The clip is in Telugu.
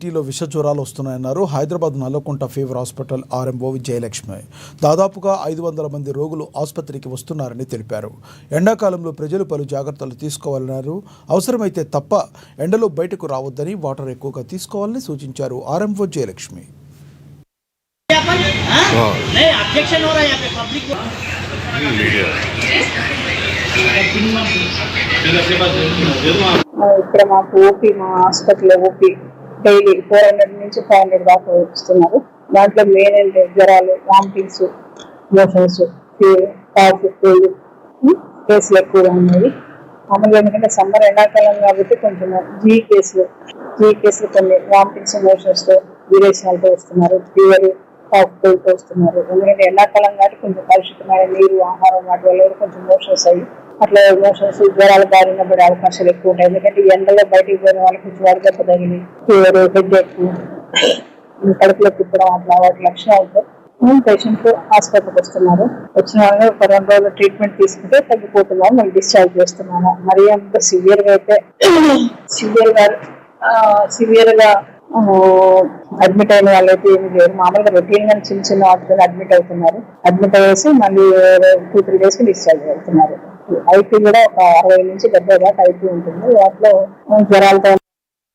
సిటీలో విష జ్వరాలు వస్తున్నాయన్నారు Hyderabad Nallakunta fever hospital RMO Vijayalakshmi. దాదాపుగా 500 మంది రోగులు ఆసుపత్రికి వస్తున్నారని తెలిపారు. ఎండాకాలంలో ప్రజలు పలు జాగ్రత్తలు తీసుకోవాలన్నారు. అవసరమైతే తప్ప ఎండలో బయటకు రావద్దని, వాటర్ ఎక్కువగా తీసుకోవాలని సూచించారు ఆర్ఎంఓ విజయలక్ష్మి. ఇక్కడ మాకు ఓపీ, మా హాస్పిటల్ ఓపీ డైలీ 400 నుంచి 500 దాకా వస్తున్నారు. దాంట్లో మెయిన్ అంటే జ్వరాలు, వామిటింగ్స్, మోషన్స్, కాఫ్, కేసులు ఎక్కువగా ఉన్నాయి. మామూలుగా ఎందుకంటే సమ్మర్ ఎండాకాలం కాబట్టి కొంచెం జీ కేసులు కొన్ని వామిటింగ్స్, మోషన్స్ తో, విరేచనాలతో వస్తున్నారు. ఫీవర్, కాఫ్ తో వస్తున్నారు. ఎందుకంటే ఎండాకాలం కాబట్టి కొంచెం కలుషితమైన నీరు, ఆహారం వాటి వల్ల కొంచెం మోషన్స్ అయ్యి అట్లా మోషన్స్, జ్వరాలు బారిన పడే అవకాశాలు ఎక్కువ ఉంటాయి. ఎందుకంటే ఈ ఎండలో బయటికి పోయిన వాళ్ళకి కొంచెం వడదెబ్బ తగిలి ఫీవర్, హెడ్ఏక్, కడుపులో తిప్పడం అట్లా వాటి లక్షణాలతో పేషెంట్లు హాస్పిటల్కి వస్తున్నారు. వచ్చిన వాళ్ళని ఒక 2 రోజులు ట్రీట్మెంట్ తీసుకుంటే తగ్గిపోతున్నారు. మళ్ళీ డిశ్చార్జ్ చేస్తున్నాము. మరీ అంత సివియర్ గా అయితే సివియర్ గా అడ్మిట్ అయిన వాళ్ళైతే ఏమి లేరు. మామూలుగా రొటీన్ గా చిన్న వాటితో అడ్మిట్ అవుతున్నారు. అడ్మిట్ అయ్యేసి మళ్ళీ 2-3 days కి డిశ్చార్జ్ అవుతున్నారు. ఐపీ కూడా ఒక 60 నుంచి 70 దాకా ఐపీ ఉంటుంది. వాటిలో జ్వరాలతో